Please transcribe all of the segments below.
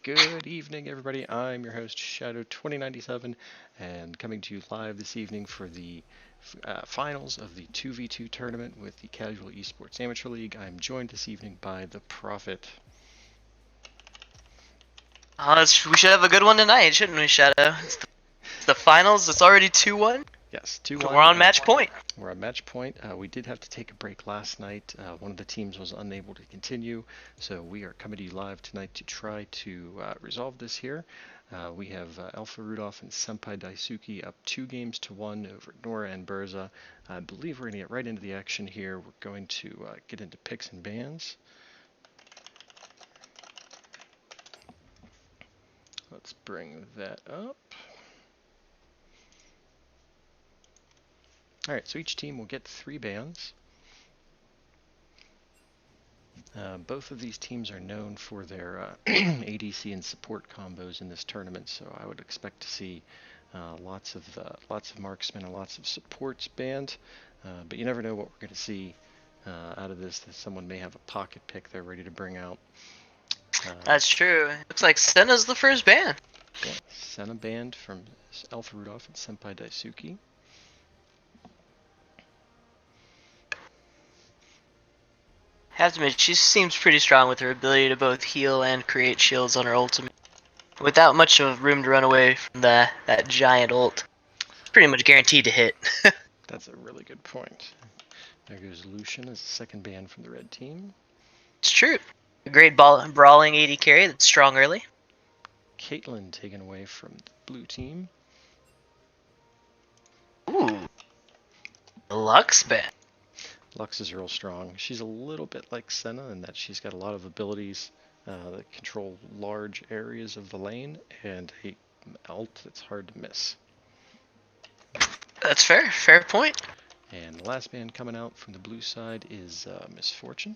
Good evening, everybody. I'm your host, Shadow2097, and coming to you live this evening for the finals of the 2v2 tournament with the Casual Esports Amateur League. I'm joined this evening by the Prophet. We should have a good one tonight, shouldn't we, Shadow? It's the finals. It's already 2-1. Yes, 2-1. We're on match point. We're on match point. We did have to take a break last night. One of the teams was unable to continue, so we are coming to you live tonight to try to resolve this here. We have Alpha Rudolph and Senpai Daisuke up 2-1 over Nora and Berza. I believe we're going to get right into the action here. We're going to get into picks and bans. Let's bring that up. Alright, so each team will get 3 bans. Both of these teams are known for their ADC and support combos in this tournament, so I would expect to see lots of marksmen and lots of supports banned. But you never know what we're going to see out of this. That someone may have a pocket pick they're ready to bring out. That's true. Looks like Senna's the first ban. Yeah, Senna banned from Alpha Rudolph and Senpai Daisuke. Have to admit, she seems pretty strong with her ability to both heal and create shields on her ultimate. Without much of room to run away from that giant ult. It's pretty much guaranteed to hit. That's a really good point. There goes Lucian as the second ban from the red team. It's true. A great brawling AD carry that's strong early. Caitlyn taken away from the blue team. Ooh. Lux ban. Lux is real strong. She's a little bit like Senna in that she's got a lot of abilities that control large areas of the lane and a ult that's hard to miss. That's fair. Fair point. And the last ban coming out from the blue side is Misfortune.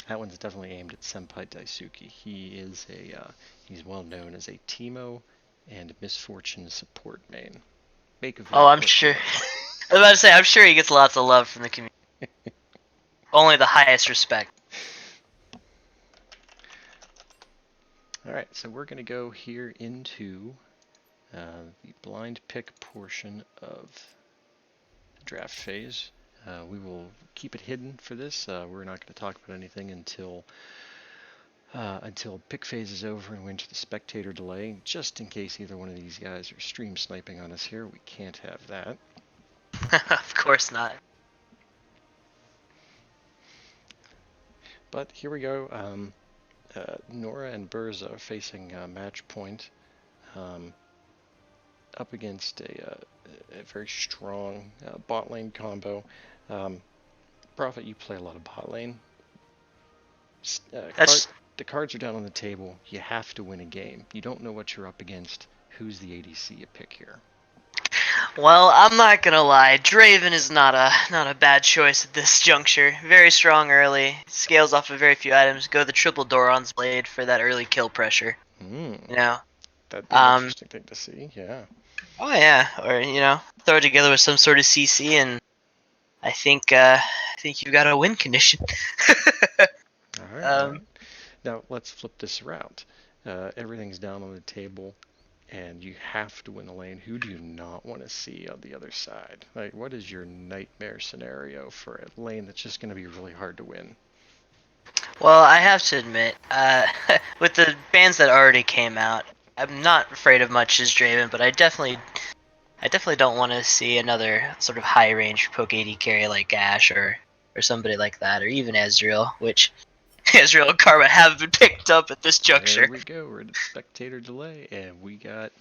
That one's definitely aimed at Senpai Daisuke. He is he's well known as a Teemo and Misfortune support main. Make of that I'm sure. I was about to say, I'm sure he gets lots of love from the community. Only the highest respect. Alright, so we're going to go here into the blind pick portion of the draft phase. We will keep it hidden for this. We're not going to talk about anything until pick phase is over and we enter the spectator delay, just in case either one of these guys are stream sniping on us here. We can't have that. Of course not. But here we go. Nora and Berza are facing match point up against a very strong bot lane combo. Prophet, you play a lot of bot lane. The cards are down on the table. You have to win a game. You don't know what you're up against. Who's the ADC you pick here? Well, I'm not gonna lie. Draven is not a bad choice at this juncture. Very strong early. Scales off of very few items. Go the triple Doran's blade for that early kill pressure. You know. That'd be an interesting thing to see. Yeah. Oh yeah, or throw it together with some sort of CC, and I think you got a win condition. All right. Now let's flip this around. Everything's down on the table, and you have to win the lane. Who do you not want to see on the other side? Like, what is your nightmare scenario for a lane that's just going to be really hard to win? Well, I have to admit, with the bans that already came out, I'm not afraid of much as Draven, but I definitely don't want to see another sort of high range poke AD carry like Ashe or somebody like that, or even Ezreal, which Ezreal and Karma haven't been picked up at this juncture. There we go. We're at the spectator delay, and we got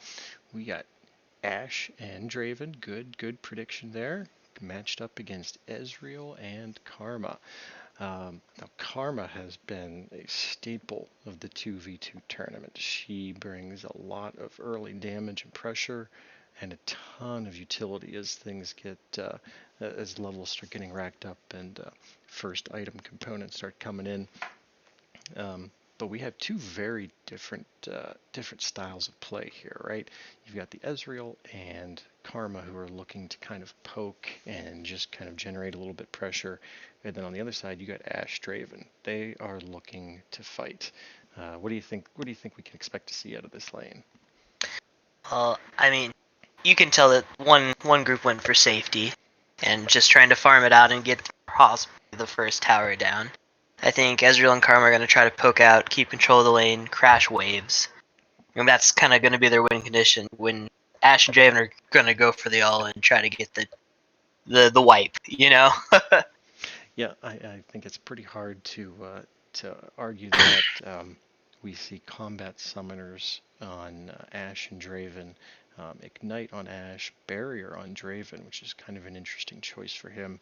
Ashe and Draven. Good prediction there. Matched up against Ezreal and Karma. Now, Karma has been a staple of the 2v2 tournament. She brings a lot of early damage and pressure and a ton of utility as things get, as levels start getting racked up and first item components start coming in. But we have two very different styles of play here, right? You've got the Ezreal and Karma who are looking to kind of poke and just kind of generate a little bit pressure. And then on the other side, you got Ashe Draven. They are looking to fight. What do you think? What do you think we can expect to see out of this lane? Well, I mean, you can tell that one group went for safety and just trying to farm it out and get possibly the first tower down. I think Ezreal and Karma are going to try to poke out, keep control of the lane, crash waves. And that's kind of going to be their win condition when Ashe and Draven are going to go for the all and try to get the wipe, you know? Yeah, I think it's pretty hard to argue that. We see combat summoners on Ashe and Draven, Ignite on Ashe, Barrier on Draven, which is kind of an interesting choice for him.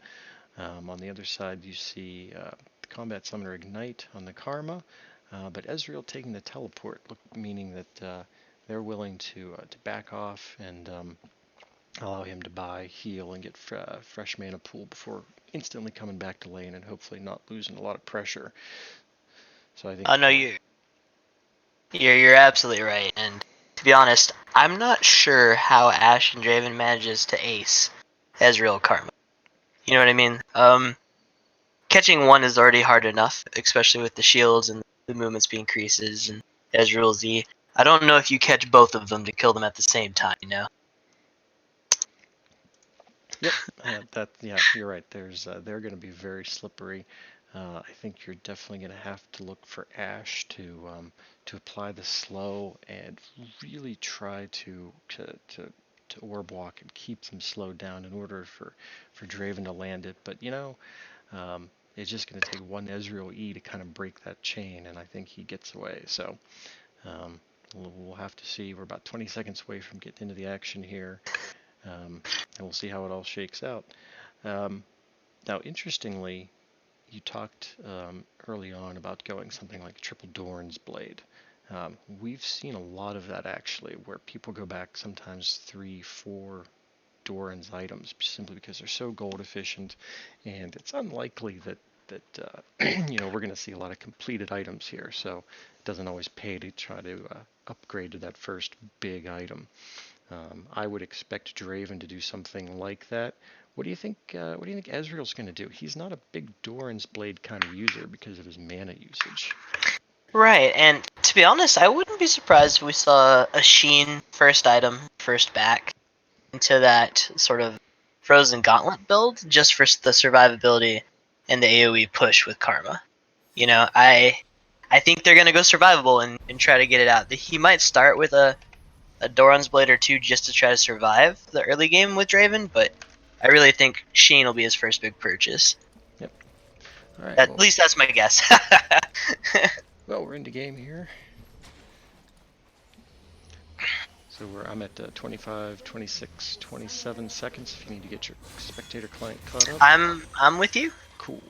On the other side, you see the combat summoner Ignite on the Karma, but Ezreal taking the teleport, meaning that they're willing to back off and allow him to buy, heal, and get fresh mana pool before instantly coming back to lane and hopefully not losing a lot of pressure. So I Oh think, no, you're absolutely right. And to be honest, I'm not sure how Ashe and Draven manages to ace Ezreal Karma. You know what I mean? Catching one is already hard enough, especially with the shields and the movement speed increases and Ezreal Z. I don't know if you catch both of them to kill them at the same time, you know? yep, yeah, you're right. They're going to be very slippery. I think you're definitely going to have to look for Ashe to apply the slow and really try to orb walk and keep them slowed down in order for Draven to land it. But it's just going to take one Ezreal E to kind of break that chain, and I think he gets away. So we'll have to see. We're about 20 seconds away from getting into the action here, and we'll see how it all shakes out. Now, interestingly, you talked early on about going something like triple Doran's Blade. We've seen a lot of that actually, where people go back sometimes 3, 4 Doran's items simply because they're so gold efficient, and it's unlikely that we're going to see a lot of completed items here. So it doesn't always pay to try to upgrade to that first big item. I would expect Draven to do something like that. What do you think? What do you think Ezreal's going to do? He's not a big Doran's Blade kind of user because of his mana usage. Right, and to be honest, I wouldn't be surprised if we saw a Sheen first item, first back, into that sort of Frozen Gauntlet build just for the survivability and the AoE push with Karma. You know, I think they're gonna go survivable and try to get it out. He might start with a Doran's Blade or two just to try to survive the early game with Draven, but I really think Sheen will be his first big purchase. Yep. All right. At least that's my guess. Well, we're into game here. So I'm at 25, 26, 27 seconds if you need to get your spectator client caught up. I'm with you. Cool.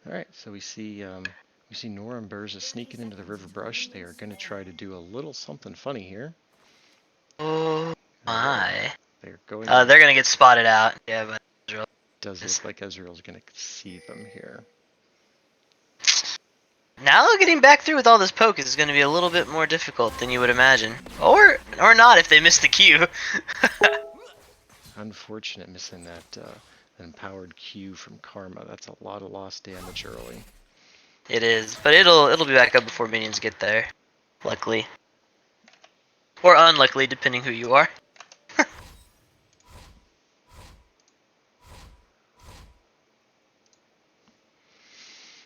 All right, so we see Nora and Burza sneaking into the river brush. They are going to try to do a little something funny here. Oh my. They're going. They're gonna get spotted out. Yeah, but Ezreal Does look like Ezreal's going to see them here. now getting back through with all this poke is going to be a little bit more difficult than you would imagine, or not if they miss the Q. Unfortunate missing that empowered Q from Karma. That's a lot of lost damage early. It is, but it'll be back up before minions get there, luckily, or unluckily, depending who you are.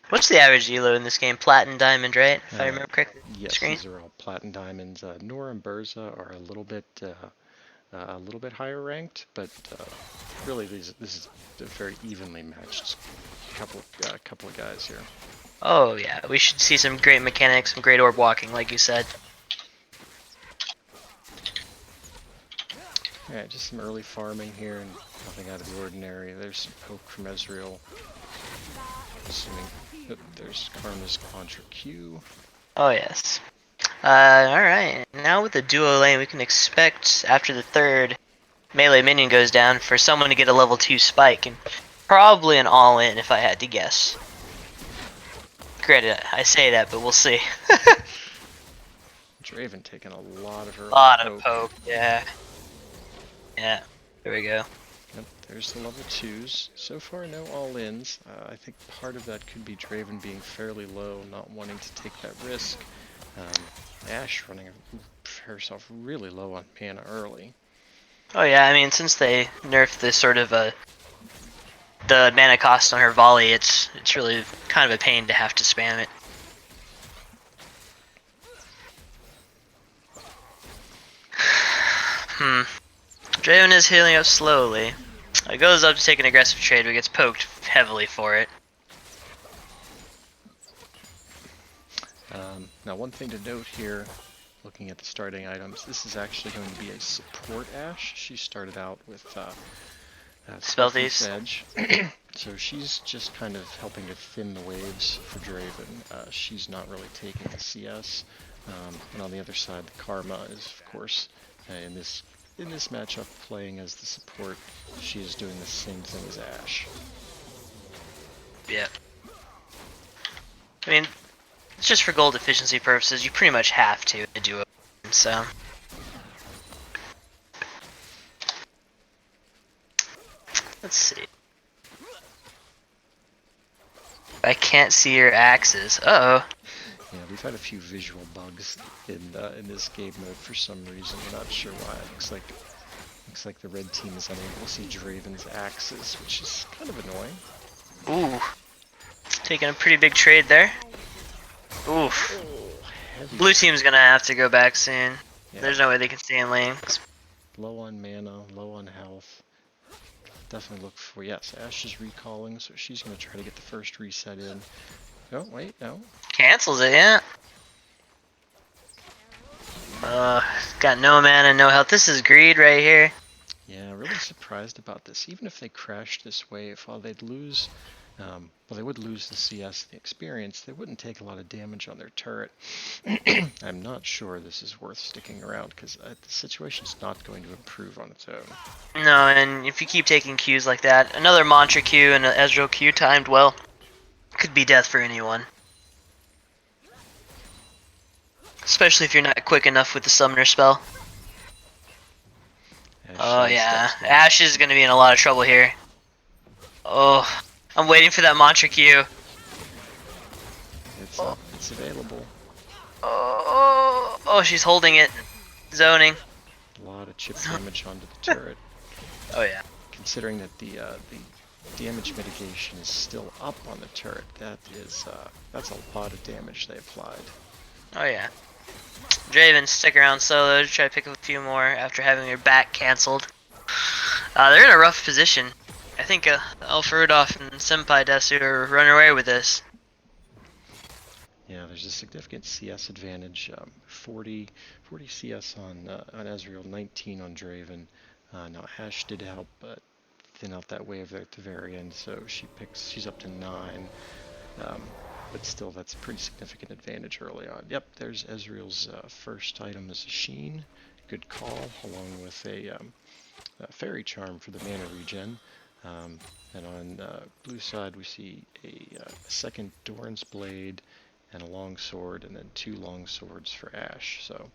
What's the average elo in this game? Platinum, diamond, right? If I remember correctly. Yes, Screen. these are all platinum diamonds. Nora and Burza are a little bit higher ranked, but really this is a very evenly matched couple of guys here. Oh yeah, we should see some great mechanics, some great orb walking, like you said. Alright, just some early farming here and nothing out of the ordinary. There's some poke from Ezreal. Assuming there's Karma's Contra Q. Oh yes. Alright, now with the duo lane we can expect after the third melee minion goes down for someone to get a level 2 spike, and probably an all-in if I had to guess. Granted, I say that, but we'll see. Draven taking a lot of her Lot of poke, yeah. Yeah, there we go. Yep, there's the level 2s. So far, no all-ins. I think part of that could be Draven being fairly low, not wanting to take that risk. Ashe running herself really low on mana early. Oh yeah, I mean, since they nerfed this sort of the mana cost on her volley, it's really kind of a pain to have to spam it. Draven is healing up slowly. It goes up to take an aggressive trade, but gets poked heavily for it. Now, one thing to note here, looking at the starting items, this is actually going to be a support Ashe. She started out with Spelthies. Edge, so she's just kind of helping to thin the waves for Draven. She's not really taking the CS, and on the other side, the Karma is, of course, in this matchup playing as the support. She is doing the same thing as Ashe. Yeah. I mean, it's just for gold efficiency purposes. You pretty much have to do it. So. Let's see. I can't see your axes. Uh-oh. Yeah, we've had a few visual bugs in this game mode for some reason. We're not sure why. It looks like the red team is unable to see Draven's axes, which is kind of annoying. Ooh. Taking a pretty big trade there. Oof. Oh, Blue team's gonna have to go back soon. Yeah. There's no way they can stay in lane. Low on mana, low on health. Definitely look for, yes, Ashe is recalling, so she's going to try to get the first reset in. Oh, wait, no. Cancels it, yeah. Got no mana, no health. This is greed right here. Yeah, really surprised about this. Even if they crashed this wave, while they'd lose, well, they would lose the CS, the experience, they wouldn't take a lot of damage on their turret. I'm not sure this is worth sticking around, because the situation's not going to improve on its own. No, and if you keep taking Qs like that, another Mantra Q and an Ezreal Q timed well could be death for anyone. Especially if you're not quick enough with the summoner spell. Oh yeah, Ashe is going to be in a lot of trouble here. Oh, I'm waiting for that Mantra Q. It's available. Oh, she's holding it. Zoning. A lot of chip damage onto the turret. Oh yeah. Considering that the damage mitigation is still up on the turret, that's a lot of damage they applied. Oh yeah. Draven, stick around solo to try to pick up a few more after having your back cancelled. They're in a rough position. I think Alfredov and Senpai Desu are running away with this. Yeah, there's a significant CS advantage. 40 CS on Ezreal, 19 on Draven. Now Ashe did help thin out that wave there at the very end, so she's up to 9. But still, that's a pretty significant advantage early on. Yep, there's Ezreal's first item as a Sheen. Good call, along with a Fairy Charm for the mana regen. And on blue side, we see a second Doran's Blade and a long sword, and then 2 long swords for Ashe. So.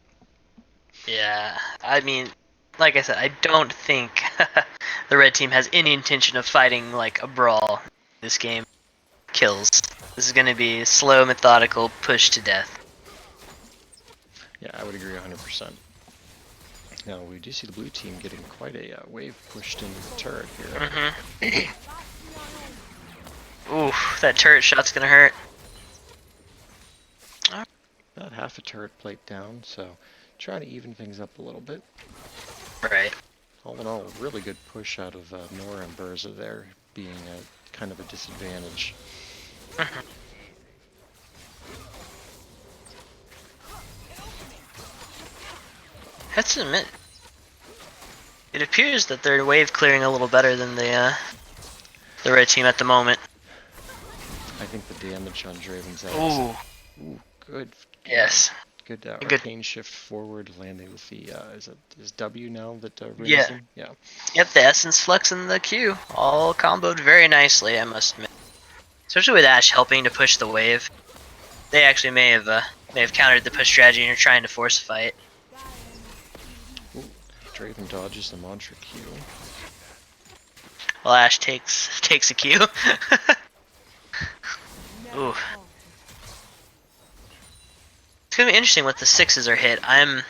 Yeah, I mean, like I said, I don't think the red team has any intention of fighting like a brawl. This game kills. This is going to be a slow, methodical push to death. Yeah, I would agree 100%. Now, we do see the blue team getting quite a wave pushed into the turret here. Oof, that turret shot's going to hurt. About half a turret plate down, so trying to even things up a little bit. Right. All in all, really good push out of Nora and Berza there, being kind of a disadvantage. Have to admit, it appears that they're wave clearing a little better than the red team at the moment. I think the damage on Draven's Ooh, good. yes. Good arcane shift forward, landing with the is W now that yeah. him? Yeah. Yep, the Essence Flex and the Q all comboed very nicely, I must admit. Especially with Ashe helping to push the wave. They actually may have countered the push strategy and are trying to force a fight. Ooh, Draven dodges the Mantra Q. Well, Ash takes a Q. Ooh. It's gonna be interesting what the 6s are hit. I'm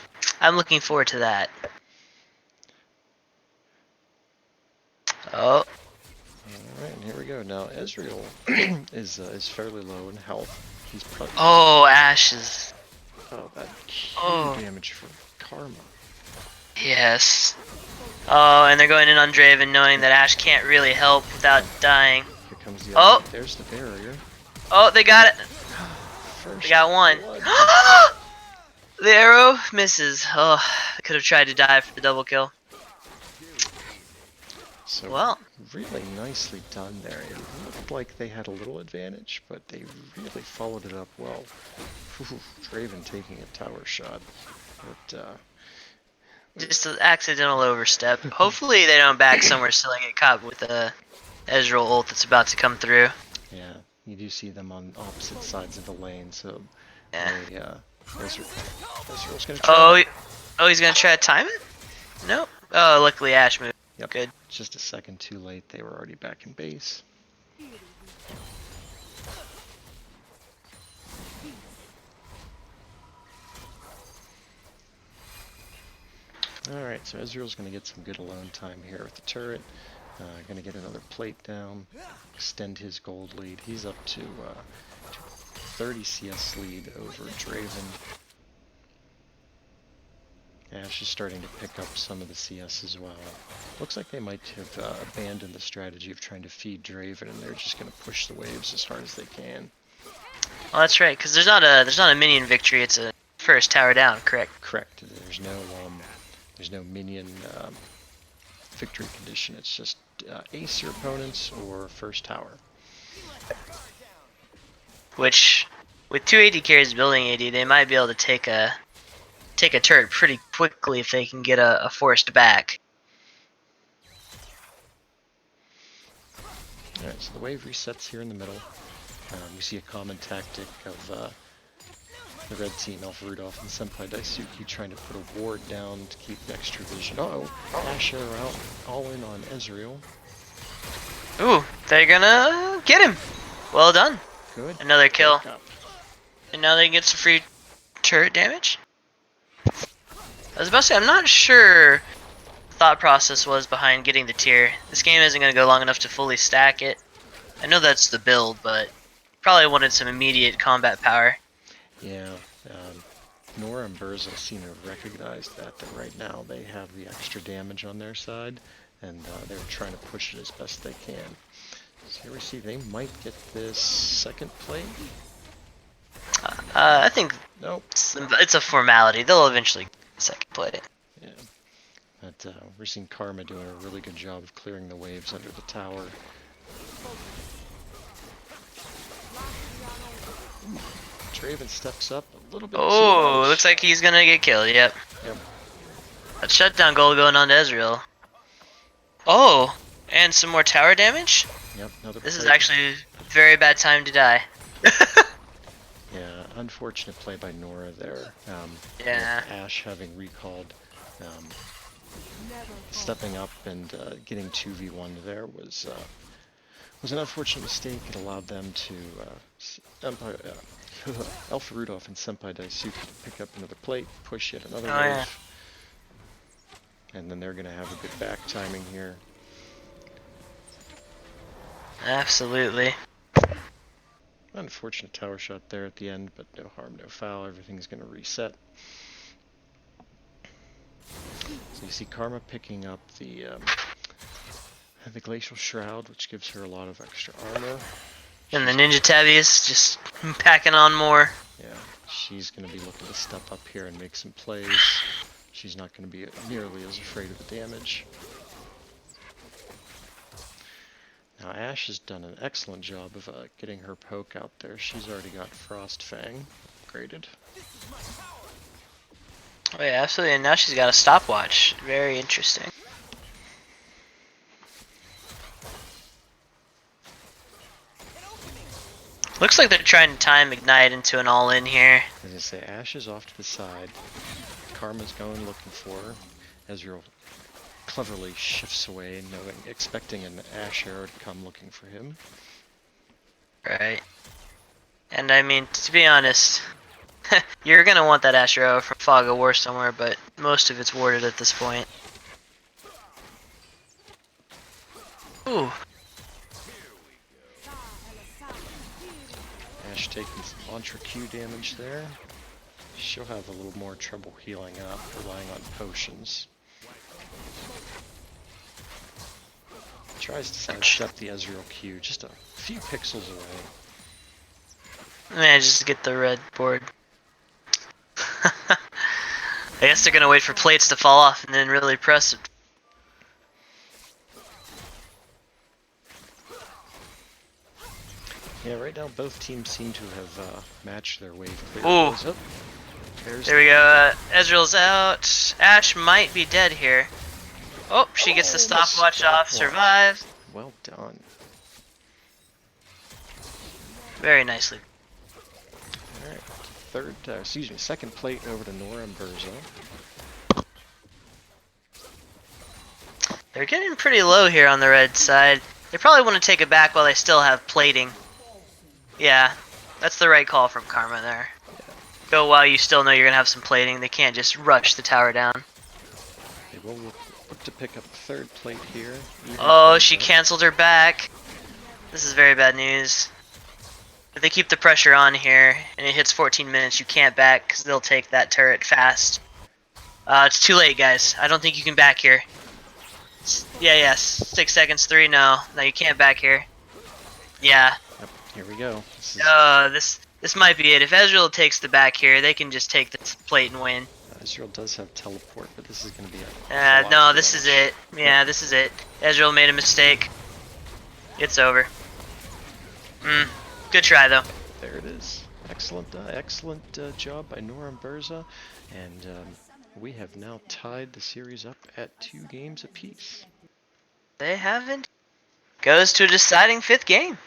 looking forward to that. Oh. Alright, and here we go. Now, Ezreal is fairly low in health. He's probably... Oh, Ash is... Oh, that Q Oh. damage from Karma. Yes. Oh, and they're going in on Draven knowing that Ash can't really help without dying. Here comes the Oh. other. There's the barrier. Oh, they got it. First They got one. blood. The arrow misses. Oh, I could have tried to dive for the double kill. So, Well, really nicely done there. It looked like they had a little advantage, but they really followed it up well. Ooh, Draven taking a tower shot. But, just an accidental overstep. Hopefully they don't back somewhere so they get caught with a Ezreal ult that's about to come through. yeah, you do see them on opposite sides of the lane, so Yeah. they, Ezreal's gonna try. Oh, he's gonna try to time it? Nope. Oh, luckily Ash moved. Yep. Good. Just a second too late. They were already back in base. Alright, so Ezreal's going to get some good alone time here with the turret. Going to get another plate down, extend his gold lead. He's up to 30 CS lead over Draven. Ash is starting to pick up some of the CS as well. Looks like they might have abandoned the strategy of trying to feed Draven, and they're just going to push the waves as hard as they can. Well, that's right, because there's not a minion victory. It's a first tower down. Correct. Correct. There's no minion victory condition. It's just ace your opponents or first tower. Which, with 280 carries building AD, they might be able to take a turret pretty quickly if they can get a forced back. Alright, so the wave resets here in the middle. We see a common tactic of the red team, Alpha Rudolph and Senpai Daisuke, trying to put a ward down to keep extra vision. Uh-oh, Ash arrow out, all in on Ezreal. Ooh, they're gonna get him. Well done. Good. Another kill. Wake up. And now they get some free turret damage. I was about to say, I'm not sure the thought process was behind getting the tier. This game isn't going to go long enough to fully stack it. I know that's the build, but probably wanted some immediate combat power. Yeah, Nora and Burza seem to have recognized that right now they have the extra damage on their side, and they're trying to push it as best they can. So here we see they might get this second plate. I think Nope. it's a formality. They'll eventually get the second play. Yeah. But we're seeing Karma doing a really good job of clearing the waves under the tower. Draven steps up a little bit too Oh, much. looks like he's going to get killed. Yep. Yep. That shutdown goal going on to Ezreal. Oh, and some more tower damage? Yep, another This is plate. actually a very bad time to die. Yeah, unfortunate play by Nora there. Yeah. With Ash having recalled, stepping up and getting 2v1 there was an unfortunate mistake. It allowed them to Alpha Rudolph and Senpai Daisuke to pick up another plate, push yet another wave. Yeah. And then they're going to have a good back timing here. Absolutely. Unfortunate tower shot there at the end, but no harm, no foul. Everything's going to reset. So you see Karma picking up the Glacial Shroud, which gives her a lot of extra armor. And the Ninja Tabby is just packing on more. Yeah, she's going to be looking to step up here and make some plays. She's not going to be nearly as afraid of the damage. Now Ash has done an excellent job of getting her poke out there. She's already got Frost Fang upgraded. Oh yeah, absolutely. And now she's got a stopwatch. Very interesting. Looks like they're trying to time Ignite into an all-in here. As I say, Ash is off to the side. Karma's going looking for her. Ezreal cleverly shifts away, expecting an Ash arrow to come looking for him. Right. And I mean, to be honest, you're gonna want that Ash arrow from Fog of War somewhere, but most of it's warded at this point. Ooh. Ash taking some Ultra Q damage there. She'll have a little more trouble healing up, relying on potions. Tries to sidestep the Ezreal Q, just a few pixels away. Man, just to get the red board. I guess they're gonna wait for plates to fall off and then really press it. Yeah, right now both teams seem to have matched their wave clear. Ooh. Oh, There we go. Ezreal's out. Ash might be dead here. Oh, she gets the stopwatch off. Survives. Well done. Very nicely. Alright, second plate over to Nora and Berza. They're getting pretty low here on the red side. They probably want to take it back while they still have plating. Yeah, that's the right call from Karma there. Go while you still know you're going to have some plating. They can't just rush the tower down. They will look to pick up the third plate here. Oh, she canceled her back. This is very bad news. If they keep the pressure on here and it hits 14 minutes, you can't back because they'll take that turret fast. It's too late, guys. I don't think you can back here. Yeah, 6 seconds, 3, no. No, you can't back here. Yeah. Yep, here we go. This might be it. If Ezreal takes the back here, they can just take this plate and win. Ezreal does have teleport, but this is going to be a no, this is it. Yeah, this is it. Ezreal made a mistake. It's over. Good try, though. There it is. Excellent job by Nora and Berza, and we have now tied the series up at 2 games apiece. They haven't. Goes to a deciding 5th game.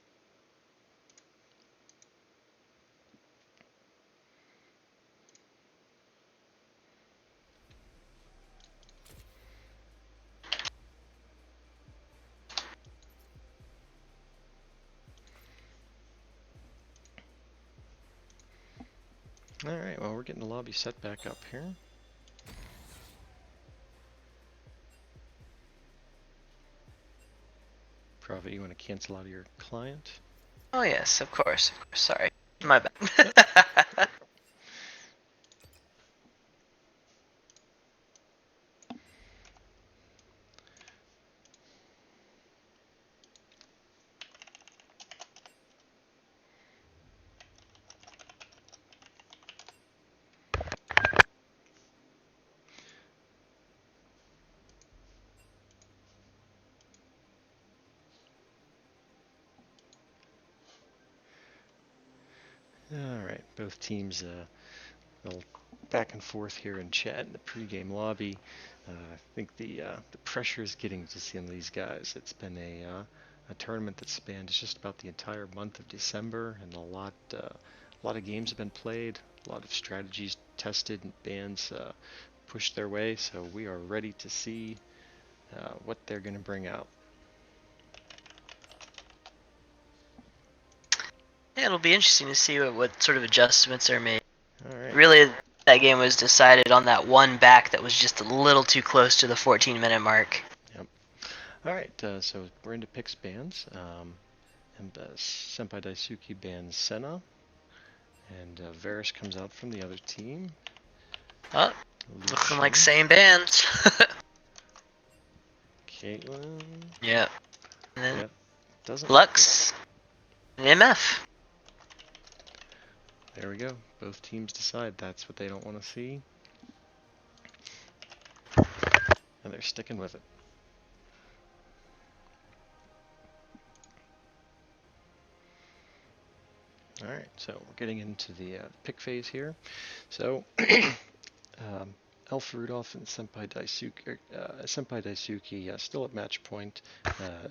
Alright, well, we're getting the lobby set back up here. Prophet, you want to cancel out of your client? Oh, yes, of course. Sorry. My bad. Alright, both teams a little back and forth here in chat in the pregame lobby. I think the pressure is getting to some of these guys. It's been a tournament that spanned just about the entire month of December, and a lot of games have been played, a lot of strategies tested, and bans pushed their way. So we are ready to see what they're going to bring out. Yeah, it'll be interesting to see what sort of adjustments are made. All right. Really, that game was decided on that one back that was just a little too close to the 14-minute mark. Yep. All right, so we're into picks bans. And Senpai Daisuke bans Senna. And Varus comes out from the other team. Oh, looking like same bands. Caitlyn. Yep. And then Yep. Doesn't Lux. And MF. There we go. Both teams decide that's what they don't want to see. And they're sticking with it. Alright, so we're getting into the pick phase here. So, Elf Rudolph and Senpai Daisuke still at match point.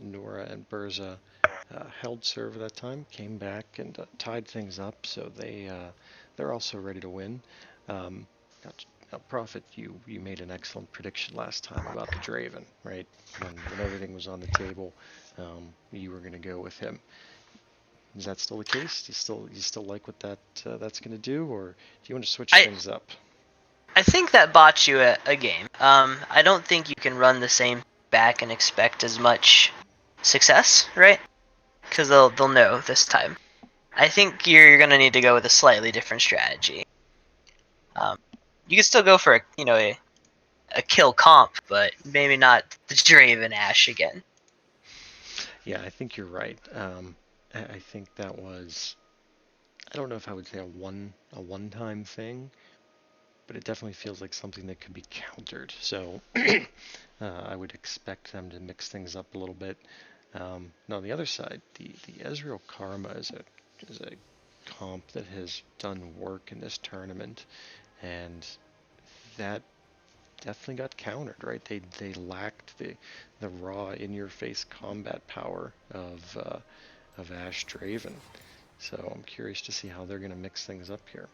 Nora and Berza held serve at that time, came back and tied things up, so they're also ready to win. Got Now, Prophet, you made an excellent prediction last time about the Draven, right? When everything was on the table, you were going to go with him. Is that still the case? Do you still like what that's going to do, or do you want to switch I things up? I think that bought you a game. I don't think you can run the same back and expect as much success, right? Because they'll know this time. I think you're gonna need to go with a slightly different strategy. Um, you can still go for a kill comp, but maybe not the Draven Ash again. Yeah, I think you're right. I think that was. I don't know if I would say a one-time thing, but it definitely feels like something that could be countered. So I would expect them to mix things up a little bit. Now, on the other side, the Ezreal Karma is a comp that has done work in this tournament, and that definitely got countered, right? They lacked the raw in your face combat power of Ash Draven. So I'm curious to see how they're going to mix things up here.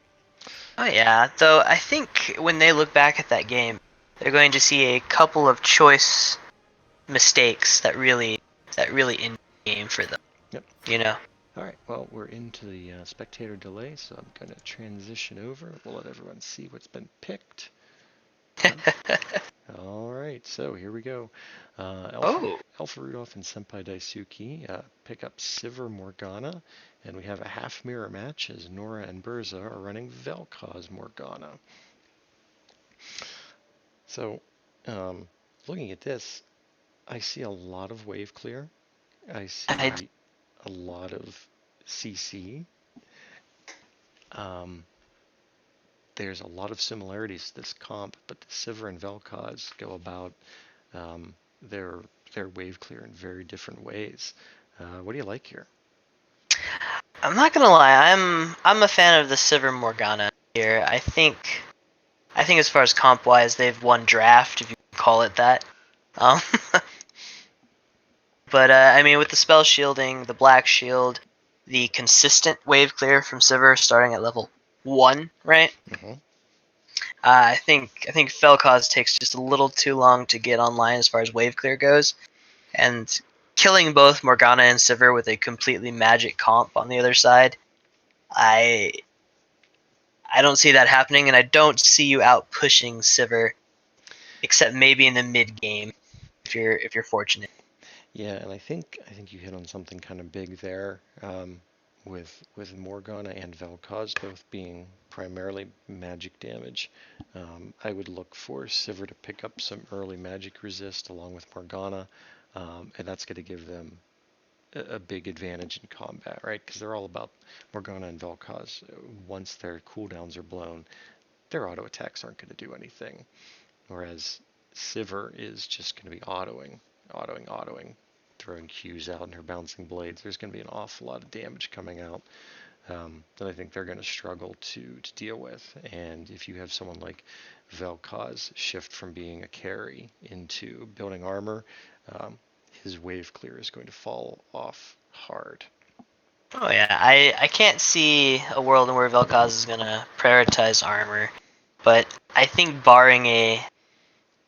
Oh yeah, though I think when they look back at that game, they're going to see a couple of choice mistakes that really end the game for them. Yep. You know. All right. Well, we're into the spectator delay, so I'm going to transition over. We'll let everyone see what's been picked. Okay. All right, so here we go. Oh. Alpha Rudolph and Senpai Daisuke pick up Sivir Morgana, and we have a half mirror match as Nora and Berza are running Vel'Koz Morgana. So, looking at this, I see a lot of wave clear. I I see a lot of CC. Um, there's a lot of similarities to this comp, but the Sivir and Vel'Koz go about um, their their wave clear in very different ways. What do you like here? I'm not gonna lie. I'm a fan of the Sivir Morgana here. I think as far as comp wise, they've won draft, if you can call it that. Um, but I mean, with the spell shielding, the black shield, the consistent wave clear from Sivir starting at level 1, right? Mm-hmm. I think Fel'Koz takes just a little too long to get online as far as wave clear goes, and killing both Morgana and Sivir with a completely magic comp on the other side, I I don't see that happening, and I don't see you out pushing Sivir, except maybe in the mid game if you're fortunate. Yeah, and I think you hit on something kind of big there, with Morgana and Vel'Koz both being primarily magic damage. I would look for Sivir to pick up some early magic resist along with Morgana, and that's going to give them a big advantage in combat, right? Because they're all about Morgana and Vel'Koz. Once their cooldowns are blown, their auto attacks aren't going to do anything. Whereas Sivir is just going to be autoing, throwing Qs out and her bouncing blades. There's going to be an awful lot of damage coming out that I think they're going to struggle to deal with. And if you have someone like Vel'Koz shift from being a carry into building armor, um, his wave clear is going to fall off hard. Oh yeah, I can't see a world in where Vel'Koz is gonna prioritize armor, but I think barring a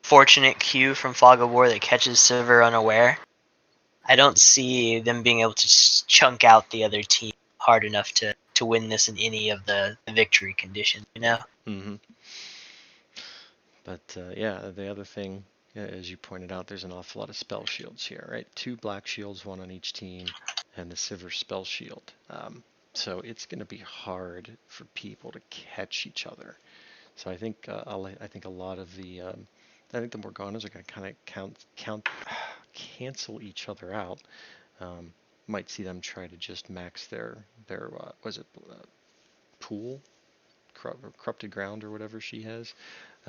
fortunate Q from Fog of War that catches Sivir unaware, I don't see them being able to chunk out the other team hard enough to win this in any of the victory conditions. You know? Mm-hmm. But yeah, the other thing, as you pointed out, there's an awful lot of spell shields here, right? Two black shields, one on each team, and the Sivir spell shield. So it's going to be hard for people to catch each other. So I think a lot of I think the Morganas are going to kind of cancel each other out. Um, might see them try to just max their was it pool, corrupted ground or whatever she has.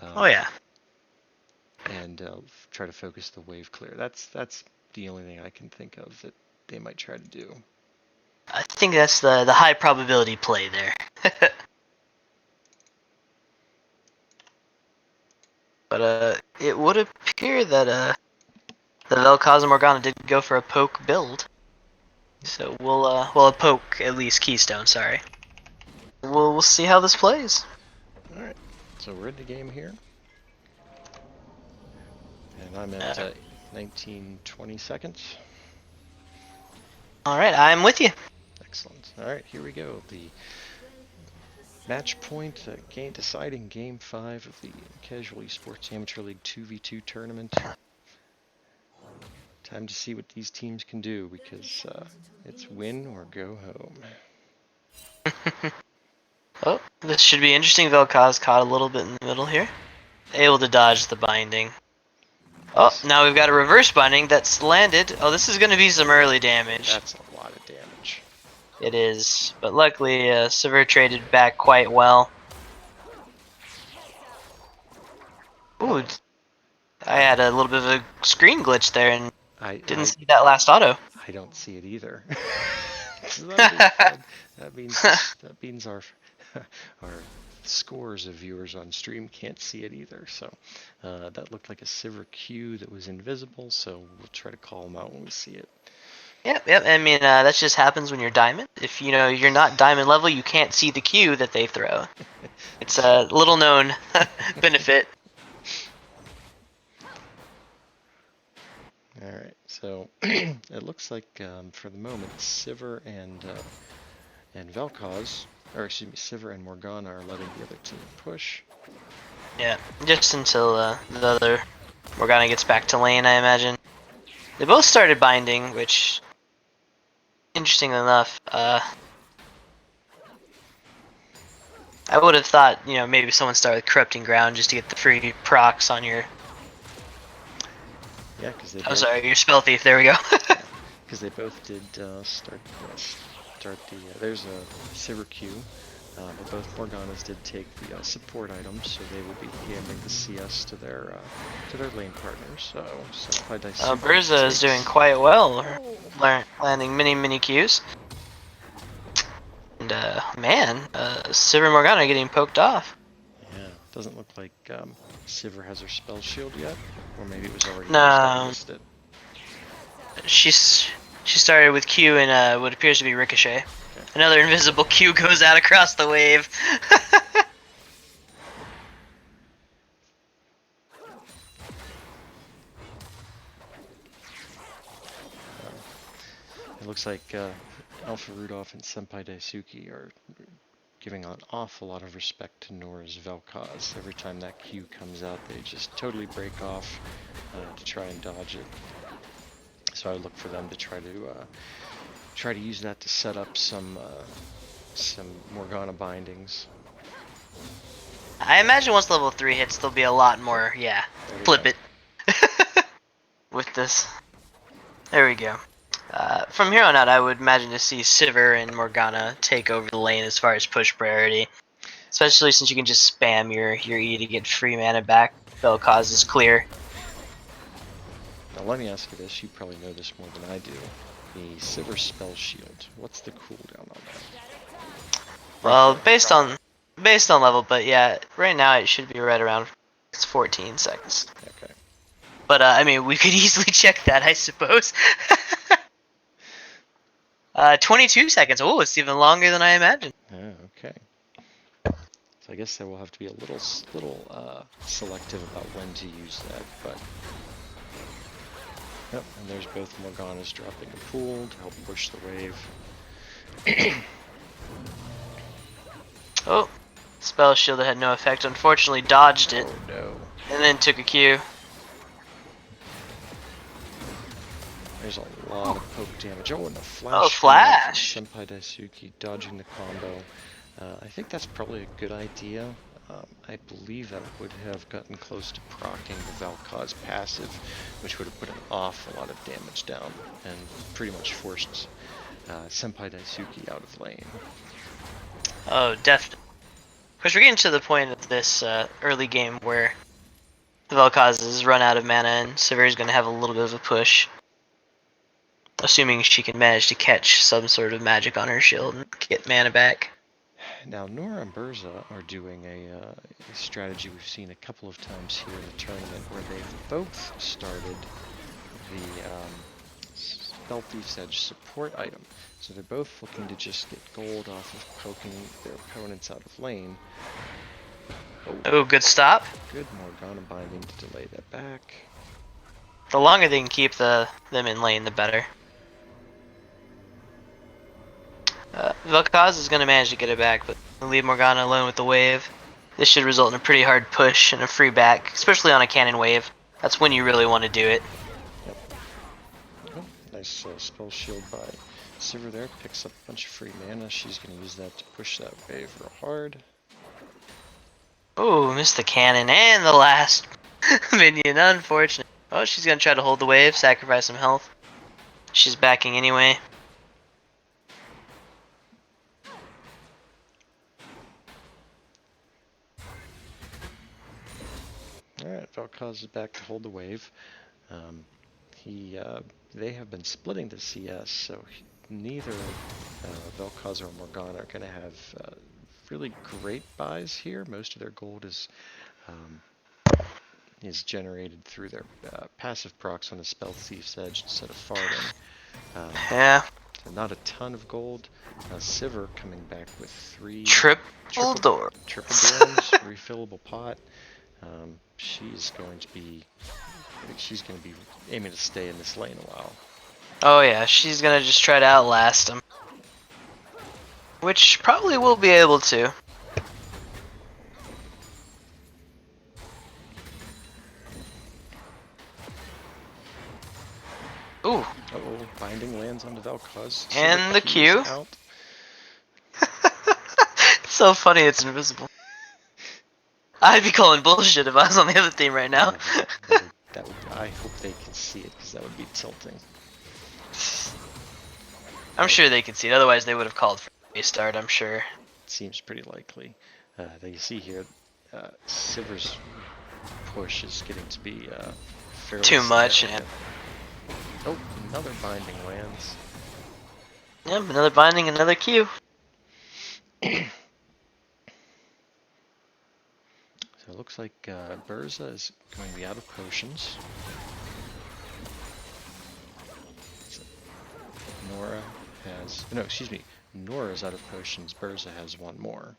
Oh Um, yeah. and try to focus the wave clear. That's the only thing I can think of that they might try to do. I think that's the high probability play there. But it would appear that the Vel'Koz and Morgana did go for a poke build. So we'll poke at least Keystone. Sorry. We'll see how this plays. All right, So we're in the game here. And I'm at 19-20 seconds. Alright, I'm with you. Excellent. Alright, here we go. The match point, deciding Game 5 of the Casual Esports Amateur League 2v2 tournament. Time to see what these teams can do, because it's win or go home. Oh, this should be interesting. Vel'Koz caught a little bit in the middle here. Able to dodge the binding. Oh, now we've got a reverse binding that's landed. Oh, this is going to be some early damage. That's a lot of damage. It is, but luckily Sever traded back quite well. Ooh, I had a little bit of a screen glitch there and didn't see that last auto. I don't see it either. So that means our scores of viewers on stream can't see it either. So that looked like a Sivir Q that was invisible. So we'll try to call them out when we see it. Yep. I mean, that just happens when you're diamond. If you're not diamond level, you can't see the Q that they throw. It's a little known benefit. All right, so it looks like for the moment, Sivir and Vel'Koz, or excuse me, Sivir and Morgana are letting the other team push. Yeah, just until the other Morgana gets back to lane, I imagine. They both started binding, which, interestingly enough, I would have thought, maybe someone started with Corrupting Ground just to get the free procs on your... Yeah, because they. Oh, sorry, your Spell Thief. There we go. Because they both did start the. There's a Sivir Q, but both Morganas did take the support items, so they will be handing the CS to their lane partners. So Burza is doing quite well, landing many Qs. And man, Sivir and Morgana getting poked off. Yeah, doesn't look like Sivir has her spell shield yet, or maybe it was already used. No, I missed it. She started with Q and what appears to be Ricochet. Okay. Another invisible Q goes out across the wave. It looks like Alpha Rudolph and Senpai Daisuke are giving an awful lot of respect to Nora's Vel'Koz. Every time that Q comes out, they just totally break off to try and dodge it. So I would look for them to try to use that to set up some Morgana bindings. I imagine once level 3 hits, there'll be a lot more. Yeah, flip it with this. There we go. From here on out, I would imagine to see Sivir and Morgana take over the lane as far as push priority. Especially since you can just spam your E to get free mana back. Vel'Koz is clear. Now let me ask you this, you probably know this more than I do. The Sivir spell shield, what's the cooldown on that? Well, based on level, but yeah, right now it should be right around 14 seconds. Okay. But I mean, we could easily check that, I suppose. 22 seconds. Oh, it's even longer than I imagined. Oh, okay. So I guess I will have to be a little selective about when to use that, but... Yep, and there's both Morganas dropping a pool to help push the wave. Oh, spell shield that had no effect. Unfortunately, dodged it. Oh no. And then took a Q. There's a lot of poke damage. Oh, and a flash. Oh, flash! Senpai Daisuke dodging the combo. I think that's probably a good idea. I believe that would have gotten close to proccing the Vel'Koz passive, which would have put an awful lot of damage down and pretty much forced Senpai Daisuke out of lane. Oh, definitely. Of course, we're getting to the point of this early game where the Vel'Koz has run out of mana and Sivir is going to have a little bit of a push. Assuming she can manage to catch some sort of magic on her shield and get mana back. Now, Nora and Burza are doing a strategy we've seen a couple of times here in the tournament where they've both started the Spell Thief's Edge support item. So they're both looking to just get gold off of poking their opponents out of lane. Oh, good stop. Good Morgana binding to delay that back. The longer they can keep them in lane, the better. Vel'Koz is going to manage to get it back, but leave Morgana alone with the wave. This should result in a pretty hard push and a free back, especially on a cannon wave. That's when you really want to do it. Yep. Oh, nice spell shield by Sivir there. Picks up a bunch of free mana. She's going to use that to push that wave real hard. Ooh, missed the cannon and the last minion. Unfortunate. Oh, she's going to try to hold the wave, sacrifice some health. She's backing anyway. Alright, Vel'Koz is back to hold the wave. They have been splitting the CS, so neither Vel'Koz or Morgana are going to have really great buys here. Most of their gold is generated through their passive procs on the Spell Thief's Edge instead of farming. Yeah. So not a ton of gold. Sivir coming back with Triple door. Triple doors, refillable pot. She's going to be aiming to stay in this lane a while. Oh yeah, she's gonna just try to outlast him. Which probably will be able to. Ooh. Uh-oh, binding lands onto Vel'Koz. And the Q. Out. It's so funny it's invisible. I'd be calling bullshit if I was on the other team right now. I hope they can see it, because that would be tilting. I'm sure they can see it, otherwise they would have called for a restart, I'm sure. Seems pretty likely. You see here, Sivir's push is getting to be fairly too much. And... oh, another binding lands. Yep, another binding, another Q. So it looks like Burza is going to be out of potions. Nora has... no, excuse me. Nora's out of potions. Burza has one more.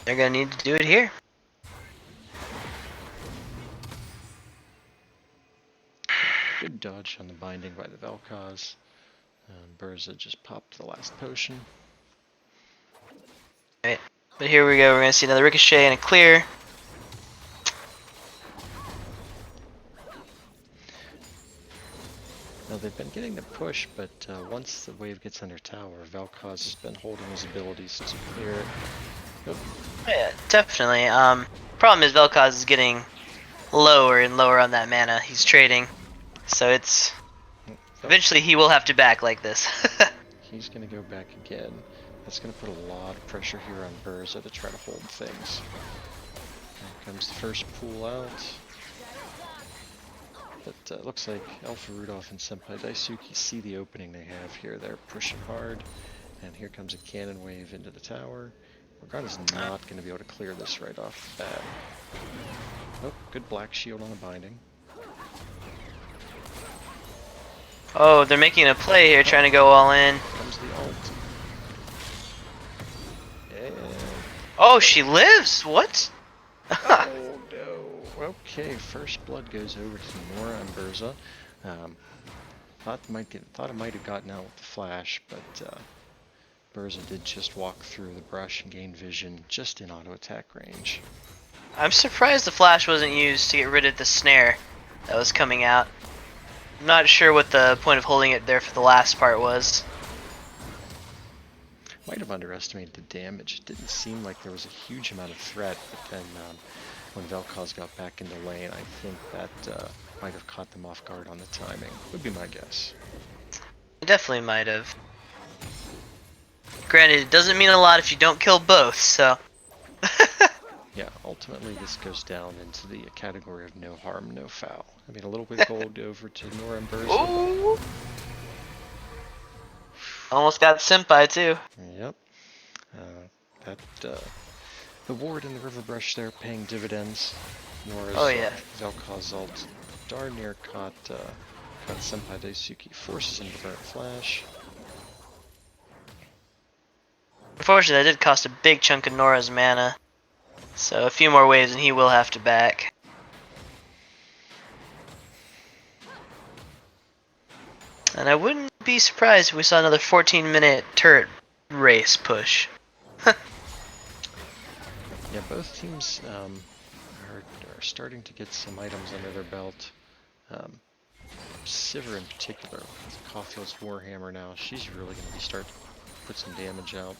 They're gonna need to do it here. Good dodge on the binding by the Vel'Koz. Burza just popped the last potion. Right. But here we go, we're gonna see another ricochet and a clear. Now they've been getting the push, but once the wave gets under tower, Vel'Koz has been holding his abilities to clear it. Oh. Yeah, definitely. Problem is Vel'Koz is getting lower and lower on that mana he's trading. So it's... eventually he will have to back like this. He's going to go back again. That's going to put a lot of pressure here on Burza to try to hold things. Here comes the first pool out. But it looks like Alpha Rudolph and Senpai Daisuke see the opening they have here. They're pushing hard. And here comes a cannon wave into the tower. Morgana's not going to be able to clear this right off the bat. Oh, good black shield on the binding. Oh, they're making a play here, trying to go all in. Here comes the ult. And... oh, she lives? What? oh no. Okay, first blood goes over to Nora and Burza. Thought it might have gotten out with the flash, but Burza did just walk through the brush and gain vision just in auto attack range. I'm surprised the flash wasn't used to get rid of the snare that was coming out. I'm not sure what the point of holding it there for the last part was. Might have underestimated the damage. It didn't seem like there was a huge amount of threat, but then when Vel'Koz got back into lane, I think that might have caught them off guard on the timing. Would be my guess. It definitely might have. Granted, it doesn't mean a lot if you don't kill both, so... yeah, ultimately this goes down into the category of no harm, no foul. I mean, a little bit of gold over to Nora and Burza. Ooh. Almost got Senpai too. Yep. The ward and the river brush there paying dividends. Nora's Vel'Koz ult darn near caught Senpai Daisuke. Forces him to burn flash. Unfortunately, that did cost a big chunk of Nora's mana. So a few more waves and he will have to back. And I wouldn't be surprised if we saw another 14-minute turret race push. Yeah, both teams are starting to get some items under their belt. Sivir in particular, with Caulfield's Warhammer now, she's really going to be starting to put some damage out.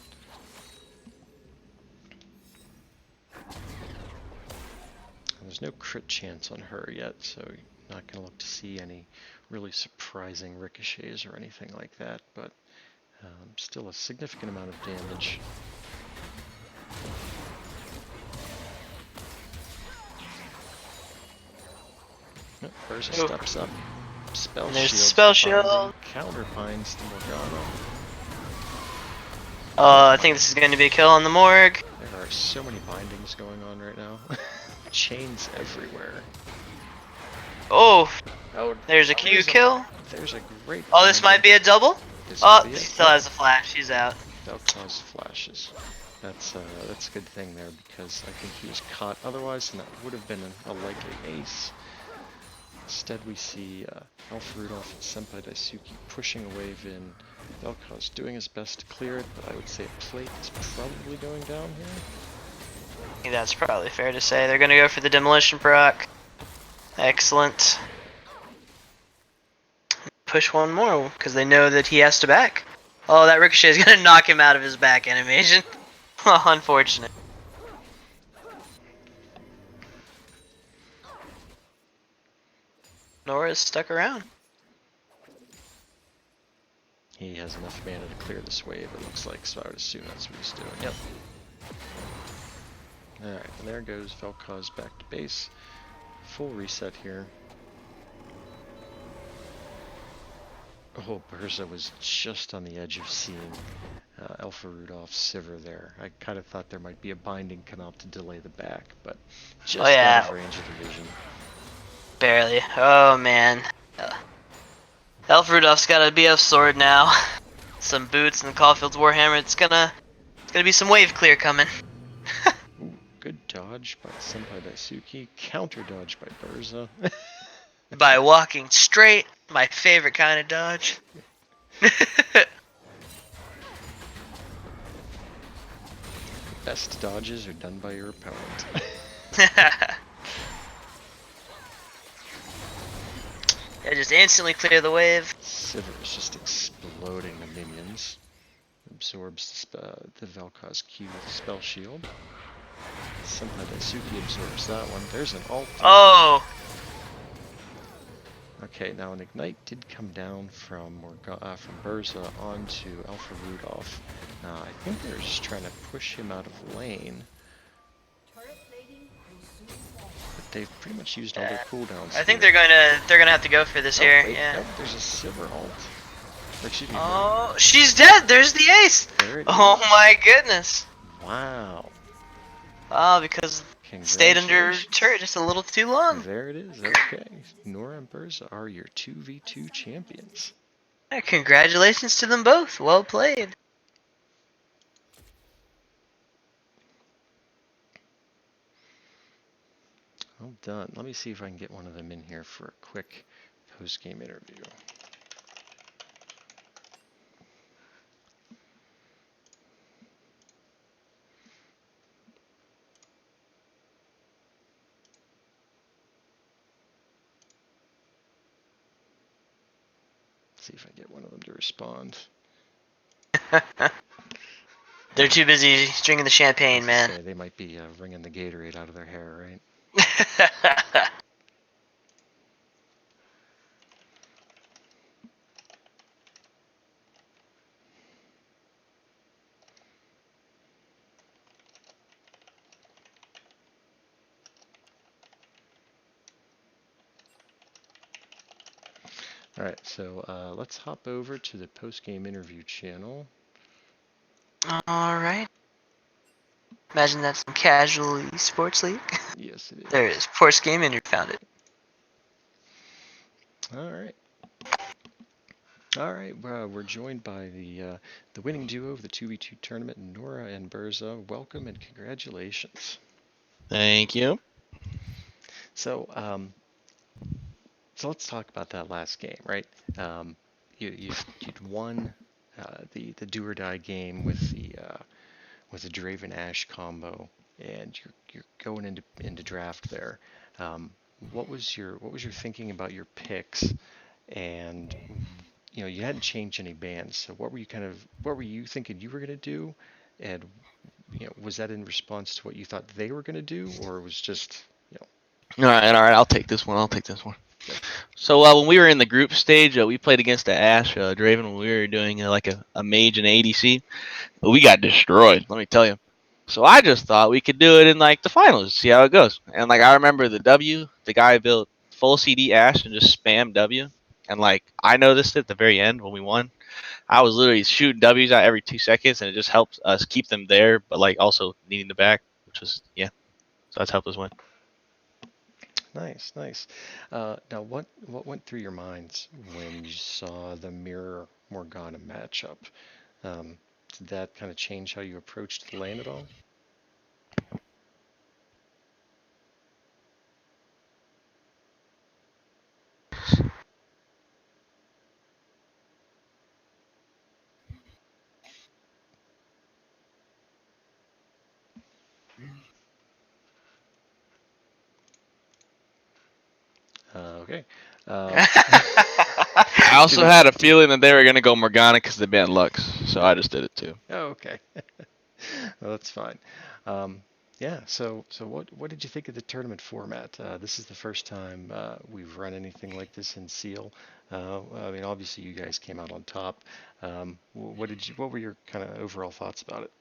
And there's no crit chance on her yet, so you're not going to look to see any really surprising ricochets or anything like that, but still a significant amount of damage. Oh, Urza steps up. Spell and there's shield. Spell Shield. Counterpines to Morgana. Oh, I think this is going to be a kill on the Morg. There are so many bindings going on right now. Chains everywhere. Oh, Oh, there's a Q kill. There's a great. Oh, this might be a double. Oh, he still has a flash. He's out. Vel'Koz flashes. That's a good thing there because I think he was caught otherwise, and that would have been a likely ace. Instead, we see Alpha Rudolph and Senpai Daisuke pushing a wave in. Vel'Koz doing his best to clear it, but I would say a plate is probably going down here. I think that's probably fair to say. They're going to go for the demolition proc. Excellent. Push one more because they know that he has to back. Oh, that ricochet is going to knock him out of his back animation. Unfortunate. Nora's stuck around. He has enough mana to clear this wave, it looks like, so I would assume that's what he's doing. Yep. Alright, and there goes Vel'Koz back to base. Full reset here. Oh, Burza was just on the edge of seeing Alpha Rudolph Sivir there. I kind of thought there might be a binding come out to delay the back, but just out of range of the vision. Barely. Oh man. Alpha Rudolph's got a BF sword now. Some boots and the Caulfield's Warhammer. It's gonna be some wave clear coming. Ooh, good dodge by Senpai Daisuke. Counter dodge by Burza. By walking straight, my favorite kind of dodge. Best dodges are done by your opponent. Yeah, just instantly clear the wave. Sivir is just exploding the minions. Absorbs the Vel'Koz Q with Spell Shield. Senpai Daisuke absorbs that one. There's an ult. Oh! Okay, now an Ignite did come down from Burza onto Alpha Rudolph. I think they're just trying to push him out of lane. But they've pretty much used all their cooldowns. I think they're gonna have to go for this here. Wait, yeah. Nope, there's a Sivir ult. Or, excuse me. Oh, she's dead. There's the ace. There it Oh is. my goodness. Wow. Oh, because stayed under turret just a little too long. There it is. Okay. Nora and Burza are your 2v2 champions. Congratulations to them both. Well played. Well done. Let me see if I can get one of them in here for a quick post-game interview. See if I get one of them to respond. They're too busy drinking the champagne, man. They might be wringing the Gatorade out of their hair, right? Alright, so let's hop over to the post-game interview channel. Alright. Imagine that's some casual esports league. Yes, it is. There it is. Post-game interview, found it. Alright. All right, we're joined by the winning duo of the 2v2 tournament, Nora and Berza. Welcome and congratulations. Thank you. So, so let's talk about that last game, right? You'd won the do or die game with the Draven Ash combo, and you're going into draft there. Um, what was your thinking about your picks? And you hadn't changed any bands, so what were you thinking you were gonna do? And was that in response to what you thought they were gonna do, or it was just All right. I'll take this one. I'll take this one. yep. So when we were in the group stage, we played against the Ash Draven when we were doing like a mage and ADC. But we got destroyed. Let me tell you. So I just thought we could do it in like the finals, see how it goes. And like I remember the guy built full CD Ash and just spam W. And like I noticed it at the very end when we won. I was literally shooting W's out every 2 seconds, and it just helped us keep them there, but like also needing the back, which was yeah. So that's helped us win. Nice, nice. Now, what went through your minds when you saw the Mirror Morgana matchup? Did that kind of change how you approached the lane at all? Okay. Um, I also did had a feeling that they were gonna go Morgana because they banned Lux, so I just did it too. Oh, okay. Well, that's fine. Um, yeah. So what did you think of the tournament format? This is the first time we've run anything like this in Seal. I mean, obviously you guys came out on top. What were your kind of overall thoughts about it?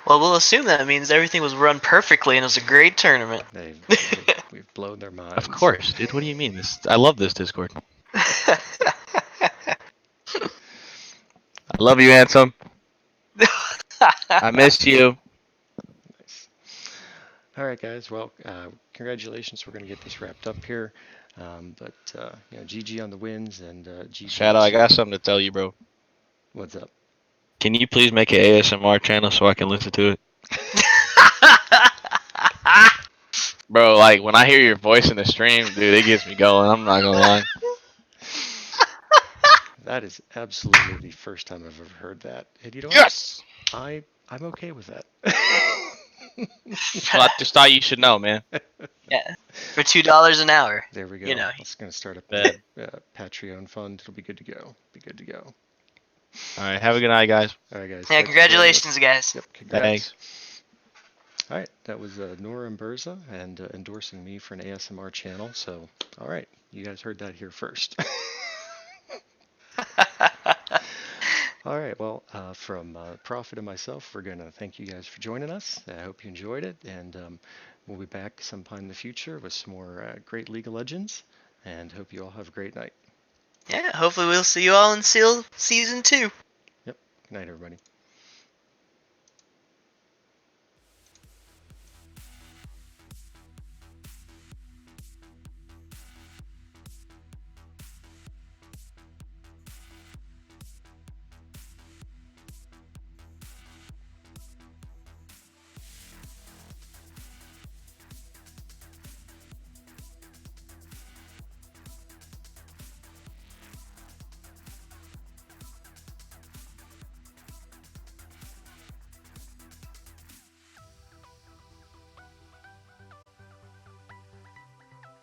Well, we'll assume that means everything was run perfectly and it was a great tournament. We've blown their Of minds. course, dude. What do you mean? I love this Discord. I love you, Ansem. I miss you. Nice. All right, guys. Well, congratulations. We're going to get this wrapped up here. But GG on the wins and GG Shadow, I to got something to tell you, bro. what's up. Can you please make an ASMR channel so I can listen to it? Bro, like when I hear your voice in the stream, dude, it gets me going. I'm not gonna lie. That is absolutely the first time I've ever heard that. And you know what? Yes. I'm okay with that. Well, I just thought you should know, man. Yeah, for $2 an hour. There we You go. know. Let's gonna start up Bet. a Patreon fund. It'll be good to go. Be good to go. All right. Have a good night, guys. All right, guys. Yeah, Thanks for joining congratulations, us. guys. Yep. Congrats. Thanks. All right. That was Nora and Berza and endorsing me for an ASMR channel. So, all right. You guys heard that here first. All right. Well, from Profit and myself, we're going to thank you guys for joining us. I hope you enjoyed it. And we'll be back sometime in the future with some more great League of Legends. And hope you all have a great night. Yeah, hopefully we'll see you all in Seal Season 2. Yep. Good night, everybody.